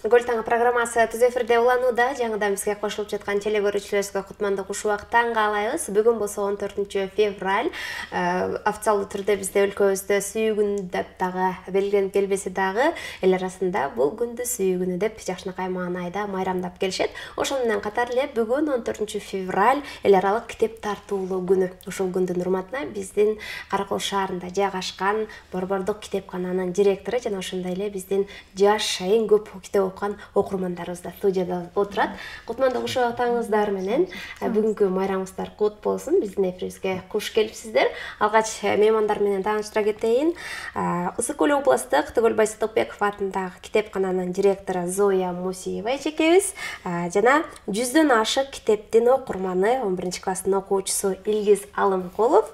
Гөл таңы программасы түз эфирде уланууда. Жаңыдан бизге кошулуп жаткан телегөрүүчүлөрүбүзгө кутмандык ушубак таң каалайбыз. Бүгүн болсо 14-февраль. Официалдуу түрдө бизде өлкөбүздө сүйүү күнү деп дагы белгиленип келбесе дагы, эл арасында бул күндү сүйүү күнү деп жакшынакай маанайда майрамдап келишет. Ошону менен катар эле бүгүн 14-февраль эл аралык китеп тартуулоо күнү. Ушул күндүн урматына биздин Каракол шаарында жайгашкан Борбордук китепкананын директору жана ошондой эле биздин жаш эң көп китеп окуган окурмандарыбыз да студияда отурат. Кутмандык ушул таңыңыздар менен бүгүнкү майрамыңыздар кут болсун. Биздин эфирибизге куш келипсиздер. Алгач меймандар менен тааныштыра кетейин. Ысык Көл областык Түгөлбай Сыдыкбеков атындагы китепкананын директору Зоя Мусиева эжекебиз жана 100дөн ашык китептин окурманы 11-класстын окуучусу Илгиз Алымкулов.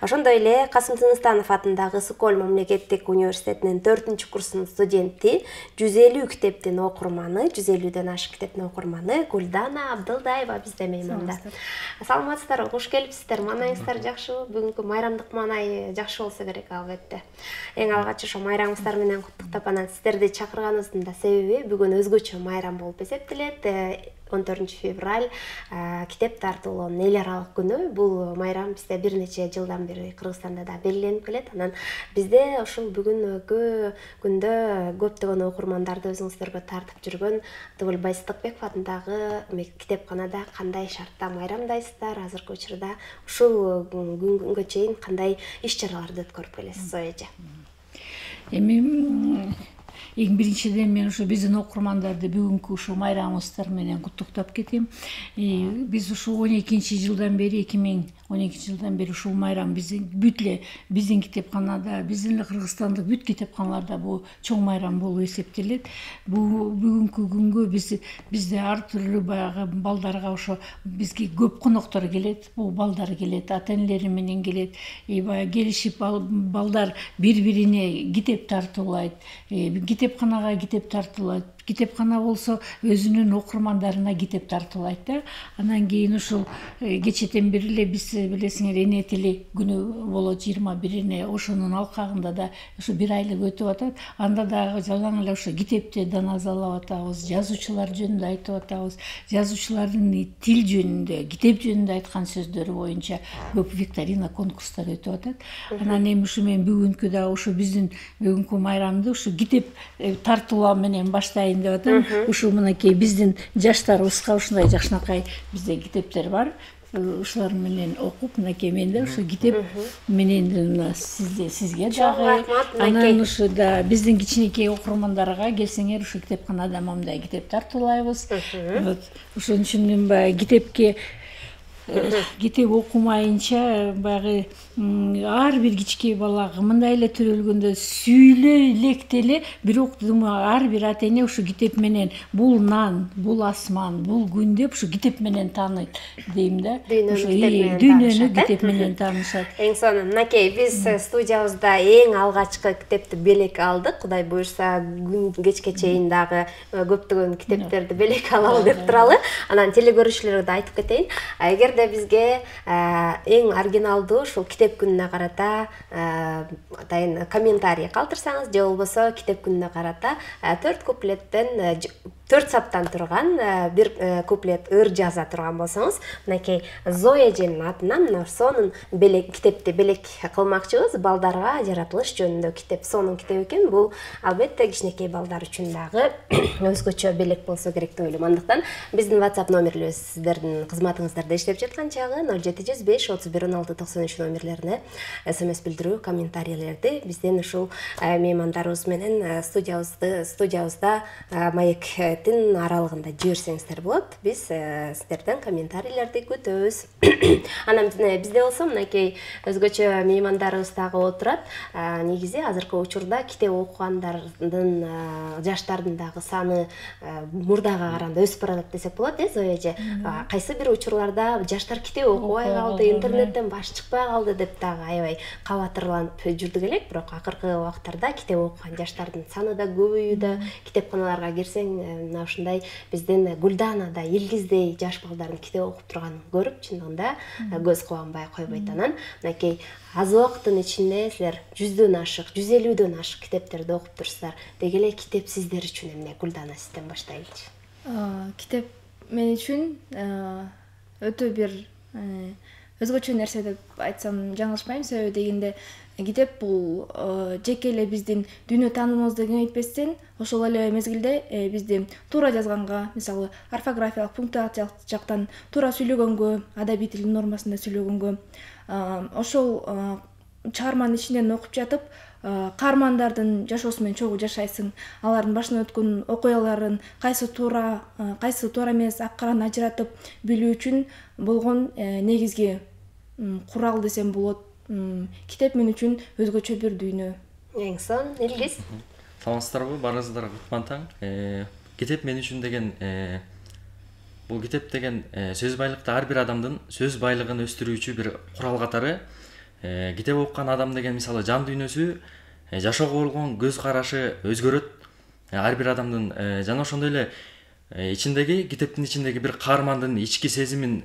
Ошондой эле Касым Тыныстанов атындагы Ысык Көл мамлекеттик университетинин 4-курсунун студенти 150 китептин окурманы, 150дөн ашык китептин окурманы Гүлдана Абдылдаева бизде мейманда. Саламатсыздарбы, куш келипсиздер. Маанайыңыздар жакшыбы? Бүгүнкү майрамдык маанай жакшы болсо керек албетте. Эң алгач ошо майрамыңыздар менен куттуктап анан сиздерди чакырганыбыздын да себеби бүгүн өзгөчө майрам болуп эсептелет. 14-февраль китеп тартуулоонун эл аралык күнү. Бул майрам бизде бир нече жылдан бери Кыргызстанда да белгиленип келет. Анан бизде ошол бүгүнкү күндө көптөгөн окурмандарды өзүңүздөргө тартып жүргөн Түгөлбай Сыдыкбеков атындагы китепканада кандай шартта майрамдайсыздар? Азыркы учурда ушул күнгө чейин кандай иш-чараларды өткөрүп келесиз, Зоя эже? Эми эң биринчиден мен ушу биздин окурмандарды бүгүнкү ушул майрамыбыздар менен куттуктап кетем. Биз ушул 12-жылдан бери 2012-жылдан бери ушул майрам биздин бүт эле биздин китепканада, биздин эле Кыргызстандык бүт китепканаларда бул чоң майрам болуп эсептелет. Бул бүгүнкү күнгө бизде ар түрлүү баягы балдарга ошо бизге көп коноктор келет. Бул балдар келет, ата-энелери менен келет. Баягы келишип балдар бири-бирине китеп тартуулайт. Китепканага китеп тартуулайт. Китепкана болсо өзүнүн окурмандарына китеп тартуулайт да. Анан кийин ушул кечетен бери эле биз билесиңер эне тили күнү болот 21-ине. Ошонун алкагында да ушу бир айлык өтүп атат. Анда дагы жалаң эле ошо китепти даназалап атабыз, жазуучулар жөнүндө айтып атабыз. Жазуучулардын тил жөнүндө, китеп жөнүндө айткан сөздөрү боюнча көп викторина, конкурстар өтүп атат. Анан эми ушу мен бүгүнкү да ушу биздин бүгүнкү майрамды ушу китеп тартуулоо менен баштайын деп атам. Ушул мынакей биздин жаштарыбызга ушундай жакшынакай бизде китептер бар. Ушулар менен окуп, мынакей мен да ушу китеп менен сизге дагы анан ушу да биздин кичинекей окурмандарга келсеңер ушу китепканада мындай китеп тартуулайбыз. Ошон үчүн мен баягы китеп окумайынча баягы ар бир кичкей балага мындай эле төрөлгөндө сүйлөй электеле, бирок ар бир ата-эне ушу китеп менен бул нан, бул асман, бул күн деп ушу китеп менен тааныйт дейм да. Дүйнөнү китеп менен таанышат. Эң сонун мынакей биз студиябызда эң алгачкы китепти белек алдык. Кудай буюрса күн кечке чейин дагы көптөгөн китептерди белек алалы деп туралы. Анан телегөрүүчүлөргө да айтып кетейин. Эгерде бизге эң оригиналдуу ушул китеп күнүнө карата атайын комментарий калтырсаңыз, же болбосо китеп күнүнө карата 4 куплеттен 4 саптан турган бир куплет ыр жаза турган болсоңуз, мынакей Зоя эженин атынан сонун китепти белек кылмакчыбыз. Балдарга жаратылыш жөнүндө китеп, сонун китеп экен. Бул албетте кичинекей балдар үчүн дагы өзгөчө белек болсо керек деп ойлойм. Андыктан биздин WhatsApp номерлерибиз сиздердин кызматыңыздарда иштеп жаткан чагы 0705 31 16 93 номерлерине SMS билдирүү, комментарийлерди биздин ушул меймандарыбыз менен студиябызда маектин аралыгында жиберсеңиздер болот. Биз сиздерден комментарийлерди күтөбүз. Анан бизде болсо мынакей өзгөчө меймандарыбыз дагы отурат. Негизи азыркы учурда китеп окугандардын жаштардын дагы саны мурдага караганда өсүп баратат десек болот, Зоя эже. Кайсы бир учурларда жаштар китеп окубай калды, интернеттен баш чыкпай калды деп дагы аябай кабатырланып жүрдүк элек. Бирок акыркы убактарда китеп окуган жаштардын саны да көбөйүүдө. Китепканаларга кирсең мына ушундай биздин Гүлданада, Илгиздей жаш балдардын китеп окуп турганын көрүп чындыгында көз кубанбай койбойт. Анан мынакей аз убакыттын ичинде силер 100дөн ашык, 150дөн ашык китептерди окуп турсуздар. Деги эле китеп сиздер үчүн эмне? Гүлдана, сизден баштайлычы. Китеп мен үчүн өтө бир өзгөчө нерсе деп айтсам жаңылышпайм. Себеби дегенде китеп бул жеке эле биздин дүйнө таануубузду кеңейтпестен, ошол эле мезгилде бизди туура жазганга, мисалы орфографиялык, пунктуациялык жактан туура сүйлөгөнгө, адабий тилдин нормасында сүйлөгөнгө, ошол чыгарманын ичинен окуп жатып, каармандардын жашоосу менен чогуу жашайсың. Алардын башынан өткөн окуяларын кайсы туура эмес, ак караны ажыратып билүү үчүн болгон негизги курал десем болот. Китеп мен үчүн өзгөчө бир дүйнө. Эң сон, Илгиз. Саламатсыздарбы, баарыңыздарга кутман таң. Китеп мен үчүн деген бул китеп деген сөз байлыкта ар бир адамдын сөз байлыгын өстүрүүчү бир курал катары. Китеп окуган адам деген мисалы жан дүйнөсү, жашоого болгон көз карашы өзгөрөт. Ар бир адамдын жана ошондой эле ичиндеги китептин ичиндеги бир каармандын ички сезимин,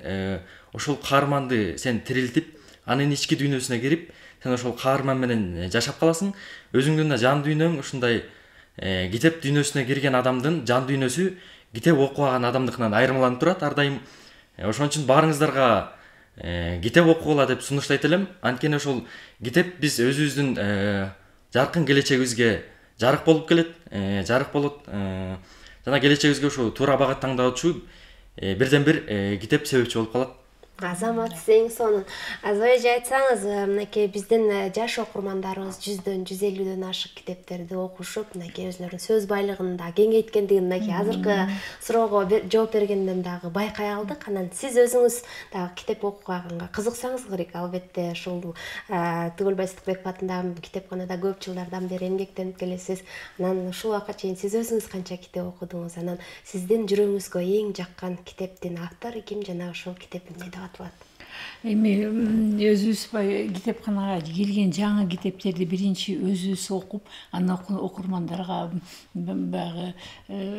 ошол каарманды сен тирилтип, анын ички дүйнөсүнө кирип, сен ошол каарман менен жашап каласың. Өзүңдүн да жан дүйнөң ушундай китеп дүйнөсүнө кирген адамдын жан дүйнөсү китеп окубаган адамдыкынан айырмаланып турат ар дайым. Ошон үчүн баарыңыздарга китеп окугула деп сунуштайт элем. Анткени ошол китеп биз өзүбүздүн жаркын келечегибизге жарык болуп келет, жарык болот. Жана келечегибизге ушу туура багат таңдоочу бирден бир китеп себепчи болуп калат. Азамат, эң сонун. Азбай айтсаңыз, мынакей биздин жаш окурмандарыбыз 100дөн 150дөн ашык китептерди окушуп, мынакей өзүлөрүнүн сөз байлыгын да кеңейткендигин мынакей азыркы суроого жооп бергенден дагы байкай алдык. Анан сиз өзүңүз дагы китеп окуганга кызыксаңыз керек, албетте ушул Түгөлбай Сыдыкбеков атындагы китепканада көп жылдардан бери эмгектенип келесиз. Анан ушул убакка чейин сиз өзүңүз канча китеп окудуңуз? Анан сиздин жүрөгүңүзгө эң жаккан китептин автору ким жана ошол китеп эмне деп аталат? Эми өзүбүз китепканага келген жаңы китептерди биринчи өзүбүз окуп, анан окурмандарга баягы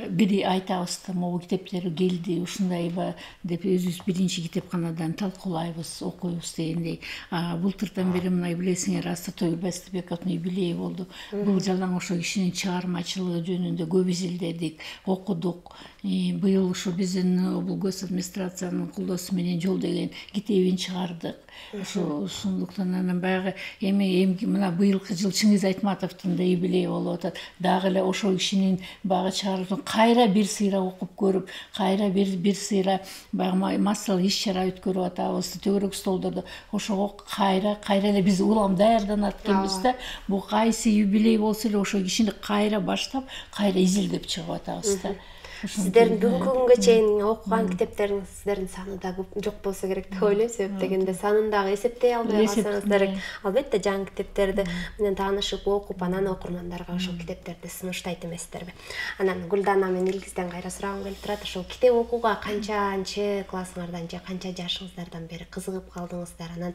бири айтабыз да, могу китептер келди, ушундайбы деп өзүбүз биринчи китепканадан талкуулайбыз, окуйбуз дегендей. Былтырдан бери мына билесиңер, Астыр Түгөлбай Сыдыкбековдун юбилейи болду. Бул жалаң ошо кишинин чыгармачылыгы жөнүндө көп изилдедик, окудук. Быйыл ушу биздин облус гос администрациянын колдоосу менен жол деген китебин чыгардык. Ошондуктан анан баягы эми мына быйылкы жыл Чыңгыз Айтматовдун да юбилейи болуп атат. Дагы эле ошол кишинин баягы чыгарып кайра бир сыйра окуп көрүп, кайра бир сыйра баягы массалык иш-чара өткөрүп атабыз, төгөрөк столдордо. Ошого кайра эле биз улам даярданат экенбиз да. Бул кайсы юбилей болсо эле ошол кишини кайра баштап, кайра изилдеп чыгып атабыз да. Сиздердин бүгүнкү күнгө чейин окуган китептериңиз сиздердин саны да жок болсо керек деп ойлойм. Себеп дегенде санын дагы эсептей албай калсаңыз керек. Албетте жаңы китептерди менен таанышып окуп, анан окурмандарга ошол китептерди сунуштайт эмессиздерби? Анан Гүлдана мен Илгизден кайра сурагым келип турат. Ошол китеп окууга канчанчы классыңардан же канча жашыңыздардан бери кызыгып калдыңыздар? Анан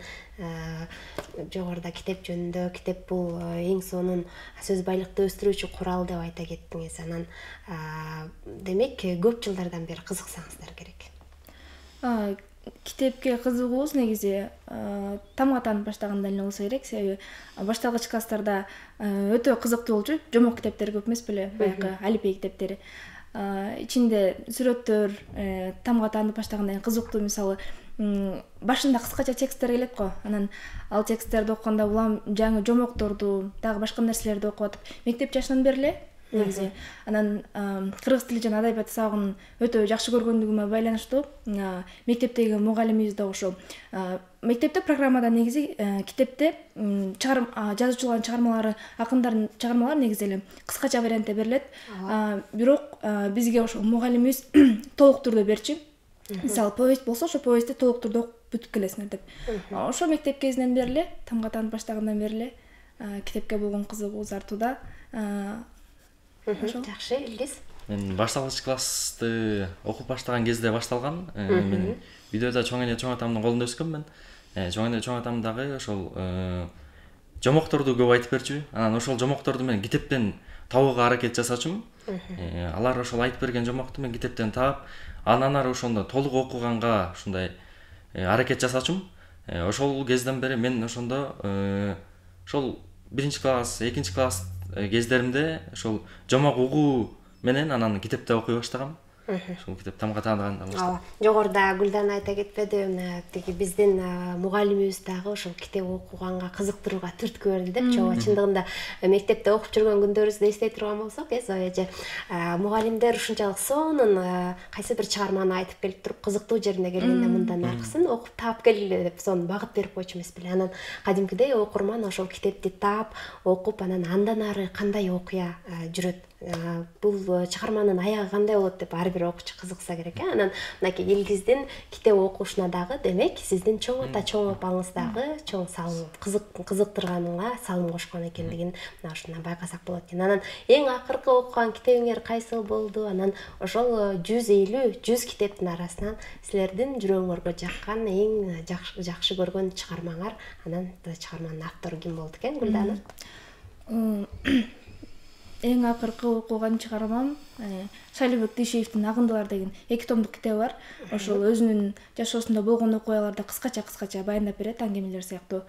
жогоруда китеп жөнүндө, китеп бул эң сонун сөз байлыкты өстүрүүчү курал деп айта кеттиңиз. Анан демек көп жылдардан бери кызыксаңыздар керек. Китепке кызыгуубуз негизи тамга таанып баштагандан эле болсо керек. Себеби башталгыч класстарда өтө кызыктуу болчу. Жомок китептер көп эмес беле, баягы алифбей китептери. Ичинде сүрөттөр тамга таанып баштагандан кийин кызыктуу, мисалы башында кыскача тексттер келет го. Анан ал тексттерди окуганда улам жаңы жомокторду, дагы башка нерселерди окуп атып, мектеп жашынан бери эле негизи. Анан кыргыз тили жана адабият сабагын өтө жакшы көргөндүгүмө байланыштуу мектептеги мугалимибиз да ошо. Мектепте программада негизи китепте жазуучулардын чыгармалары, акындардын чыгармалары негизи эле кыскача вариантта берилет. Бирок бизге ошо мугалимибиз толук түрдө берчү. Мисалы повесть болсо, ошо повестти толук түрдө окуп бүтүп келесиңер деп. Ошо мектеп кезинен бери эле, тамга таанып баштагандан бери эле китепке болгон кызыгуубуз артууда. Жакшы, Илгиз. Мен башталгыч классты окуп баштаган кезде башталган. Мен видеода чоң эне чоң атамдын колунда өскөнмүн. Чоң эне чоң атам дагы ошол жомокторду көп айтып берчү. Анан ошол жомокторду мен китептен табууга аракет жасачумун. Алар ошол айтып берген жомокту мен китептен таап, анан ары ошондо толук окуганга ушундай аракет жасачумун. Ошол кезден бери мен ошондо ошол 1-класс, 2-класс кездеримде ошол жомок угуу менен анан китепте окуй баштагам. Ошол китеп тамга тааныгандан баштап. Жогоруда Гүлдан айта кетпеди, тиги биздин мугалимибиз дагы ошол китеп окуганга кызыктырууга түрткү берди деп. Чоба чындыгында мектепте окуп жүргөн күндөрүбүздү эстей турган болсок, Зоя эже, мугалимдер ушунчалык сонун кайсы бир чыгарманы айтып келип туруп, кызыктуу жерине келгенде мындан аркысын окуп таап келгиле деп сонун багыт берип койчу эмес беле. Анан кадимкидей окурман ошол китепти таап, окуп, анан андан ары кандай окуя жүрөт, бул чыгарманын аягы кандай болот деп ар бир окуучу кызыкса керек. Анан мынакей Илгиздин китеп окушуна дагы демек сиздин чоң ата чоң апаңыз дагы чоң салым кызыктырганыңа салым кошкон экендигин мына ушундан байкасак болот экен. Анан эң акыркы окуган китебиңер кайсыл болду? Анан ошол 150-100 китептин арасынан силердин жүрөгүңөргө жаккан эң жакшы көргөн чыгармаңар, анан чыгарманын автору ким болду экен, Гүлдана? Эң акыркы окуган чыгармам Шалибек Дүйшеевдин Агындылар деген 2 томдук китеби бар. Ошол өзүнүн жашоосунда болгон окуяларды кыскача байындап берет, аңгемелер сыяктуу.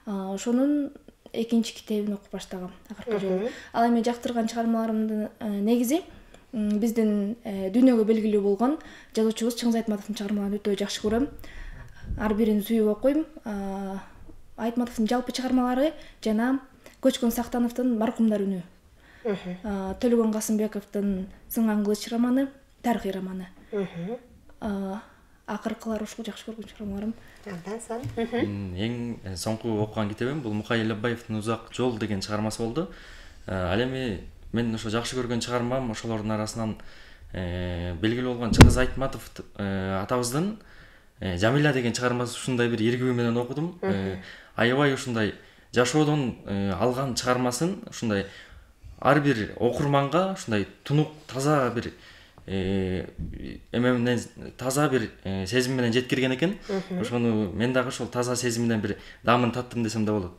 Ошонун экинчи китебин окуп баштагам акыркы жолу. Ал эми жактырган чыгармаларымдын негизи биздин дүйнөгө белгилүү болгон жазуучубуз Чыңгыз Айтматовдун чыгармаларын өтө жакшы көрөм. Ар бирин сүйүп окуйм. Айтматовдун жалпы чыгармалары жана Көчкөн Сактановдун Маркумдар үнү, Төлөгөн Касымбековдун Сынган кылыч романы, тарыхый романы. Акыркылар ушул жакшы көргөн чыгармаларым. Абдан сон. Эң соңку окуган китебим бул Мукайыл Аббаевдин Узак жол деген чыгармасы болду. Ал эми мен ошо жакшы көргөн чыгармам ошолордун арасынан белгилүү болгон Чыңгыз Айтматов атабыздын Жамиля деген чыгармасы ушундай бир иргүү менен окудум. Аябай ушундай жашоодон алган чыгармасын ушундай ар бир окурманга ушундай тунук таза бир эмемнен таза бир сезим менен жеткирген экен. Ошону мен дагы ошол таза сезимден бир даамын таттым десем да болот.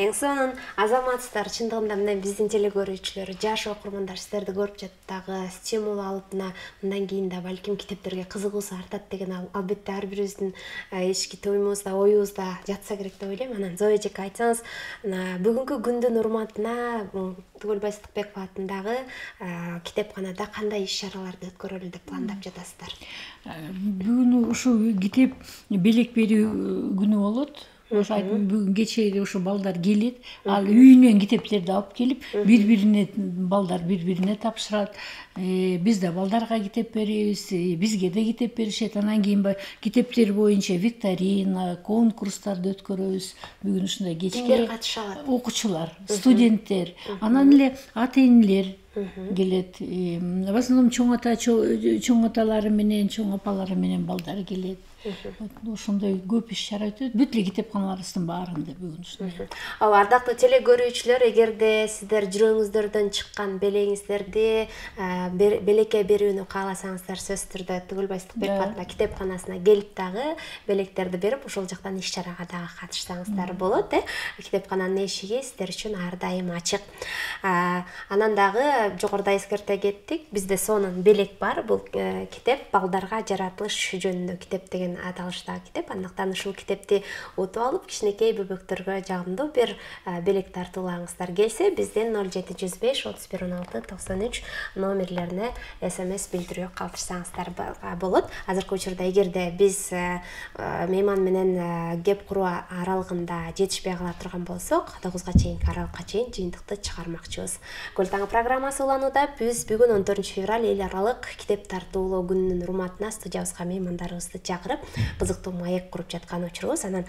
Эң сонун азаматсыздар, чындыгында мына биздин теле көрүүчүлөр, жаш окурмандар сиздерди көрүп жатып дагы стимул алып, мындан кийин да балким китептерге кызыгуусу артат деген албетте ар бирибиздин ички туйумузда, оюбузда жатса керек деп ойлойм. Анан Зоя эжеке айтсаңыз, бүгүнкү күндүн урматына Түгөлбай Сыдыкбеков атындагы китепканада кандай иш-чараларды өткөрөлү деп пландап жатасыздар? Бүгүн ушул китеп белек берүү күнү болот. Ошо айтым бүгүн кечээ ошо балдар келет, ал үйүнөн китептерди алып келип, бири-бирине балдар бири-бирине тапшырат. Биз да балдарга китеп беребиз, бизге да китеп беришет. Анан кийин китептер боюнча викторина, конкурстарды өткөрөбүз. Бүгүн ушундай кечке Кимдер катыша алат? Окуучулар, студенттер, анан эле ата-энелер келет. В основном чоң аталары менен, чоң апалары менен балдар келет. Ошондой көп иш-чара өтөт. Бүт эле китепканаларыбыздын баарында бүгүн ушундай. Ардактуу теле көрүүчүлөр, эгерде сиздер жүрөгүңүздөрдөн чыккан белеңиздерди белекке берүүнү кааласаңыздар, сөзсүз түрдө Түгөлбай Сыдыкбеков атынын китепканасына келип дагы белектерди берип, ошол жактан иш-чарага дагы катышсаңыздар болот. Китепкананын эшиги сиздер үчүн ар дайым ачык. Анан дагы жогоруда эскерте кеттик, бизде сонун белек бар. Бул китеп балдарга жаратылыш жөнүндө китеп деген аталыштагы китеп. Андыктан ушул китепти утуп алып, кичинекей бөбөктөргө жагымдуу бир белек тартуулаңыздар келсе, бизден 0705 31 16 93 номерлерине SMS билдирүү калтырсаңыздар болот. Азыркы учурда эгерде биз мейман менен кеп куруу аралыгында жетишпей кала турган болсок, 9га чейинки аралыкка чейин жыйынтыкты чыгармакчыбыз. Көл таңы программасы уланууда. Биз бүгүн 14 февраль эл аралык китеп тартуулоо күнүнүн урматына студиябызга меймандарыбызды чакырып, кызыктуу маек куруп жаткан учурубуз. Анан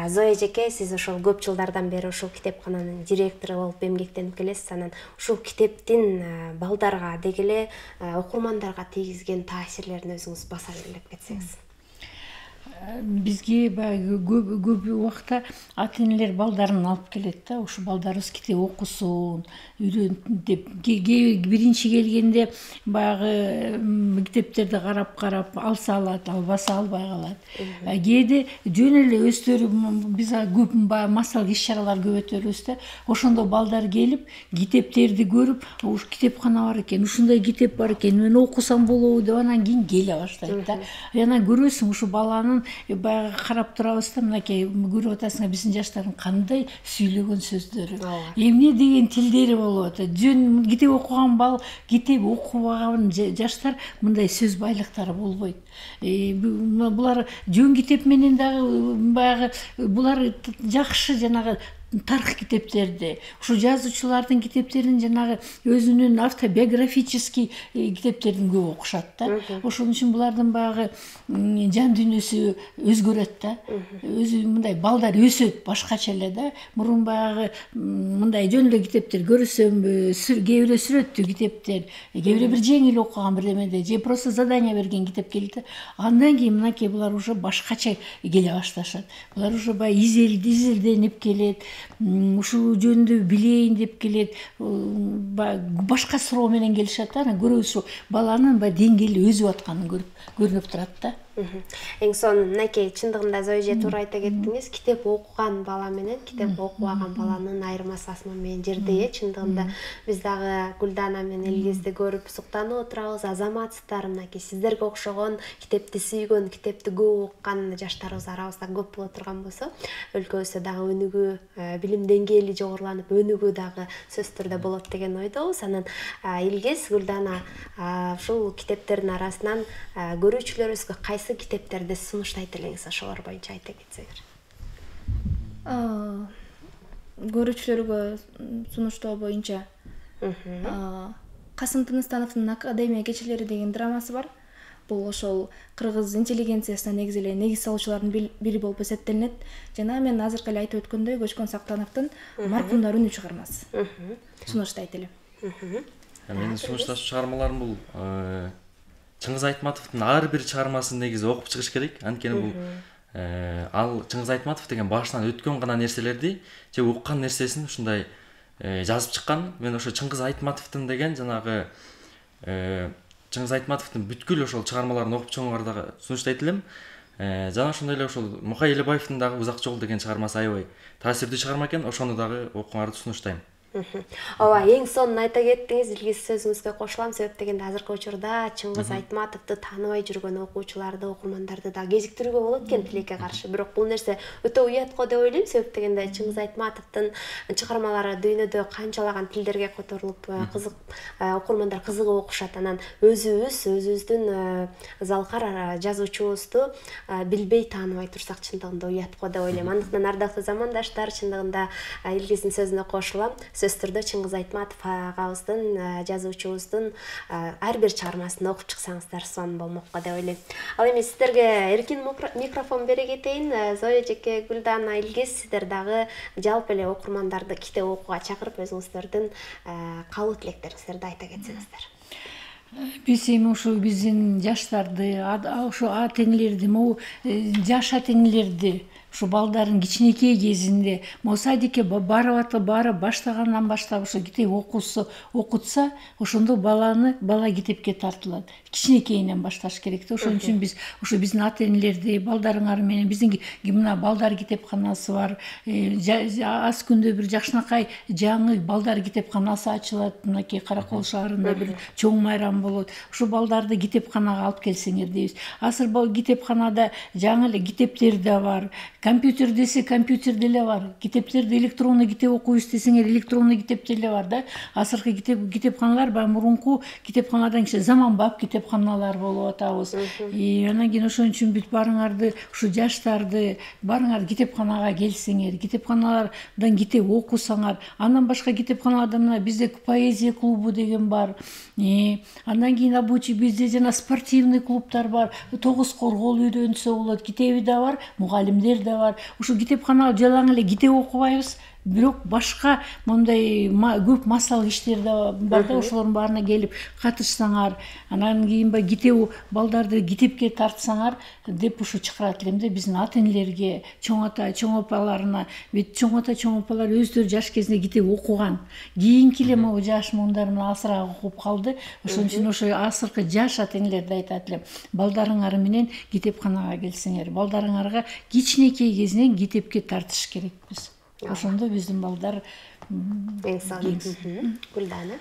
Зоя эжеке, сиз ошол көп жылдардан бери ушул китепкананын директору болуп эмгектенип келесиз. Анан ушул китептин балдарга деги эле окурмандарга тийгизген таасирлерин өзүңүз баса белгилеп кетсеңиз. бизге баягы көп убакта ата энелер балдарын алып келет да, ушу балдарыбыз китеп окусун, үйрөнсүн деп. Биринчи келгенде баягы китептерди карап алса алат, албаса албай калат. Кээде жөн эле өздөрү биз көп массалык иш-чаралар көп өтөрбүз да, ошондо балдар келип, китептерди көрүп, уш китепкана бар экен, ушундай китеп бар экен, мен окусам болобу деп анан кийин келе баштайт да. Анан көрөсүң ушу баланын баягы карап турабыз да, мынакей көрүп атасың биздин жаштардын кандай сүйлөгөн сөздөрү, эмне деген тилдери болуп атат. Жөн китеп окуган китеп окубаган жаштар мындай сөз байлыктары болбойт. Булар жөн китеп менен дагы баягы булар жакшы жанагы тарых китептерди, ушу жазуучулардын китептерин жанагы өзүнүн автобиографический китептерин көп окушат да. Ошон үчүн булардын баягы жан дүйнөсү өзгөрөт да. Өзү мындай балдар өсөт башкача эле да. Мурун баягы мындай жөн эле китептер көрсөмбү, кээ бирөө сүрөттүү китептер, кээ бирөө бир жеңил окуган бирдемеде же просто задание берген китеп келет да. Андан кийин мынакей булар уже башкача келе башташат. Булар уже баягы изилденип келет. Ушул жөнүндө билейин деп келет, башка суроо менен келишет да. Көрөбүз ушу баланын деңгээли өсүп атканын көрүнүп турат да. Эң сонун мынакей чындыгында Зоя эже туура айта кеттиңиз, китеп окуган бала менен китеп окубаган баланын айырмасы асман менен жерде. Чындыгында биз дагы Гүлдана менен Илгизди көрүп суктанып отурабыз. Азаматсыздар, мынакей сиздерге окшогон китепти сүйгөн, китепти көп окуган жаштарыбыз арабызда көп боло турган болсо, өлкөбүздө дагы өнүгүү, билим деңгээли жогоруланып, өнүгүү дагы сөзсүз түрдө болот деген ойдобуз. Анан Илгиз, Гүлдана, ушул китептердин арасынан көрүүчүлөрүбүзгө кайсы китептерди сунуштайт элеңиз, ошолор боюнча айта кетсеңиз. Көрүүчүлөргө сунуштоо боюнча Касым Тыныстановдун Академия кечелери деген драмасы бар. Бул ошол кыргыз интеллигенциясына негиз салуучулардын бири болуп эсептелинет. Жана мен азыркы эле айтып өткөндөй Көчкөн Сактановдун Маркумдар үнү чыгармасы сунуштайт элем. Менин сунушташуу чыгармаларым бул Чыңгыз Айтматовдун ар бир чыгармасын негизи окуп чыгыш керек. Анткени бул ал Чыңгыз Айтматов деген башынан өткөн гана нерселерди же уккан нерсесин ушундай жазып чыккан. Мен ошо Чыңгыз Айтматовдун деген жанагы Чыңгыз Айтматовдун бүткүл ошол чыгармаларын окуп чоңуңарда сунуштайт элем. Жана ошондой эле ошол Мукай Элебаевдин дагы Узак жол деген чыгармасы аябай таасирдүү чыгарма экен. Ошону дагы окуңарды сунуштайм. Ооба, эң сонун айта кеттиңиз, Илгиз, сөзүңүзгө кошулам. Себеп дегенде азыркы учурда Чыңгыз Айтматовду тааныбай жүргөн окуучуларды, окурмандарды да кезиктирүүгө болот экен тилекке каршы. Бирок бул нерсе өтө уят го деп ойлойм. Себеп дегенде Чыңгыз Айтматовдун чыгармалары дүйнөдө канчалаган тилдерге которулуп, окурмандар кызыгып окушат. Анан өзүбүздүн залкар жазуучубузду билбей тааныбай турсак чындыгында уят го деп ойлойм. Андыктан ардактуу замандаштар, чындыгында Илгиздин сөзүнө кошулам. Сөз түрдө Чыңгыз Айтматов агабыздын, жазуучубуздун ар бир чыгармасын окуп чыксаңыздар сонун болмок го деп ойлойм. Ал эми сиздерге эркин микрофон бере кетейин. Зоя эжеке, Гүлдана, Илгиз, сиздер дагы жалпы эле окурмандарды китеп окууга чакырып өзүңүздөрдүн каалоо тилектериңиздерди айта кетсеңиздер. Биз эми ушу биздин жаштарды, ушу ата энелерди, жаш ата энелерди ушу балдарын кичинекей кезинде садикке бара баштагандан баштап ушу китеп окутса, ошондо бала китепке тартылат. Кичинекейинен башташ керек да. Ошон үчүн биз ушу биздин ата энелерди балдарыңар менен, биздин мына балдар китепканасы бар. Аз күндө бир жакшынакай жаңы балдар китепканасы ачылат. Мынакей Каракол шаарында бир чоң майрам болот. Ушу балдарды китепканага алып келсеңер дейбиз. Азыр бул китепканада жаңы эле китептер да бар. Компьютер десе компьютер деле бар. Китептерди электронный китеп окуйбуз десеңер электронный китеп деле бар да. Азыркы китепканалар баягы мурунку китепканадан заманбап китепканалар болуп атабыз. Анан кийин ошон үчүн бүт барыңарды, ушу жаштарды барыңар китепканага келсеңер, китепканалардан китеп окусаңар. Андан башка китепканаларда мына бизде поэзия клубу деген бар. Андан кийин обучи бизде жана спортивный клубтар бар. Тогуз коргол үйрөнсө болот. Китеби да бар, мугалимдер да бар. Ушу китепканага жалаң эле китеп окубайбыз. бирок башка мондай көп массалык иштер да бар да, ошолордун баарына келип катышсаңар, анан кийин баягы китеп балдарды китепке тартсаңар деп ушу чакырат элем да биздин ата энелерге, чоң ата, чоң апаларына. Бет чоң ата, чоң апалар өздөрү жаш кезинде китеп окуган. Кийинки эле могу жаш муундар менен азыраак окуп калды. Ошон үчүн ошо азыркы жаш ата энелерди айтат элем, балдарыңар менен китепканага келсеңер, балдарыңарга кичинекей кезинен китепке тартыш керекпиз. Ошондо биздин балдар эң сонун. Гүлдана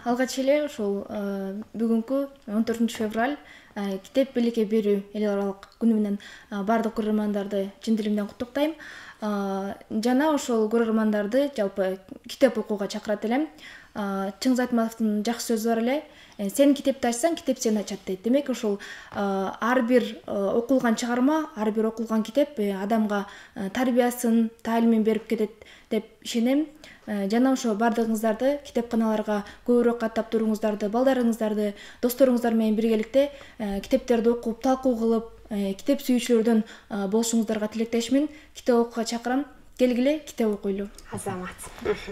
алгач эле ушул бүгүнкү 14 февраль китеп белекке берүү эл аралык күнү менен бардык көрөрмандарды чын диlimden куттуктайм. Жана ошол көрөрмандарды жалпы китеп окууга чакырат элем. Чыңгыз Айтматовдун жакшы сөзү бар эле. Сен китепти ачсаң, китеп сени ачат дейт. Демек ошол ар бир окулган чыгарма, ар бир окулган китеп адамга тарбиясын, таалимин берип кетет деп ишенем. Жана ошо бардыгыңыздарды китепканаларга көбүрөөк каттап туруңуздарды, балдарыңыздарды, досторуңуздар менен биргеликте китептерди окуп, талкуу кылып, китеп сүйүүчүлөрдөн болушуңуздарга тилектешмин. Китеп окууга чакырам. Келгиле, китеп окуйлу. Азамат.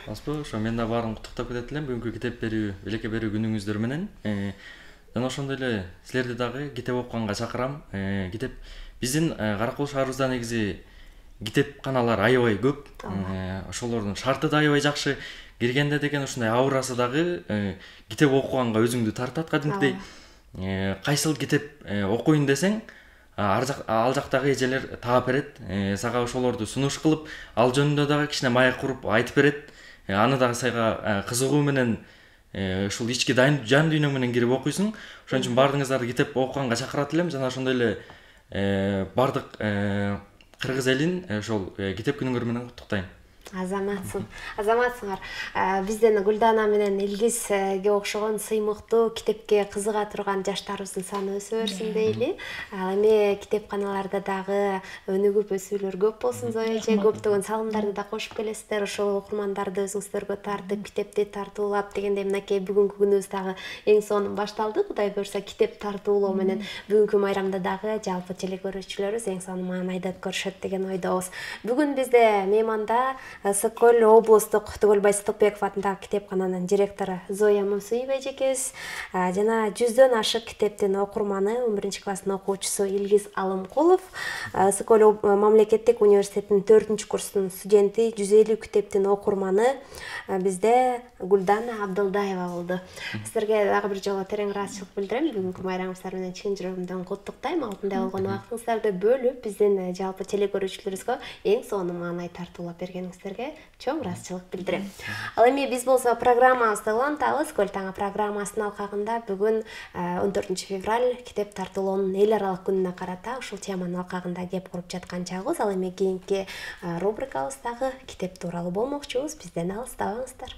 Аспы, ошо мен да баарын куттуктап кетет элем бүгүнкү китеп берүү, белекке берүү күнүңүздөр менен. Жана ошондой эле силерди дагы китеп окуганга чакырам. Китеп биздин Каракол шаарыбызда негизи китепканалар аябай көп. Ошолордун шарты да аябай жакшы. Киргенде деген ушундай аурасы дагы китеп окуганга өзүңдү тартат кадимкидей. Кайсыл китеп окуйн десең, ал жактагы эжелер таап берет, сага ошолорду сунуш кылып, ал жөнүндө дагы кичине маек куруп айтып берет. Аны дагы сайга кызыгуу менен ушул ички жан дүйнөң менен кирип окуйсуң. Ошон үчүн бардыгыңыздарды китеп окуганга чакырат элем. Жана ошондой эле бардык кыргыз элин ошол китеп күнүңөр менен куттуктайм. Азаматсыңар. Бизден Гүлдана менен Илгизге окшогон сыймыктуу китепке кызыга турган жаштарыбыздын саны өсө берсин дейли. Ал эми китепканаларда дагы өнүгүп өсүүлөр көп болсун Зоя. Көптөгөн салымдарды да кошуп келесиздер. Ошол окурмандарды өзүңүздөргө тартып, китепти тартуулап дегенде мынакей бүгүнкү күнүбүз дагы эң сонун башталды. Кудай буюрса китеп тартуулоо менен бүгүнкү майрамда дагы жалпы телекөрүүчүлөрүбүз эң сонун маанайда көрүшөт деген ойдобуз. Бүгүн бизде мейманда Сокол облустук Түгөлбай Сыдыкбеков атындагы китепкананын директору Зоя Мусуева эжекебиз жана 100дөн ашык китептин окурманы 11 класстын окуучусу Илгиз Алымкулов, Сокол мамлекеттик университетинин 4-курстун студенти 150 китептин окурманы бизде Гүлдана Абдылдаева болду. Сиздерге дагы бир жолу терең ыраазычылык билдирем. Бүгүнкү майрамыңыздар менен чын жүрөгүмдөн куттуктайм. Алтындай болгон убактыңыздарды бөлүп биздин жалпы телекөрүүчүлөрүбүзгө эң сонун маанай тартуулап бергениңиздерге чоң ыраазычылык билдирем. Ал эми биз болсо программабызды улантабыз. Көл таңы программасынын алкагында бүгүн 14 февраль китеп тартуулоонун эл аралык күнүнө карата ушул теманын алкагында кеп куруп жаткан чагыбыз. Ал эми кийинки рубрикабыздагы китеп тууралуу болмокчубуз. Бизден алыстабаңыздар.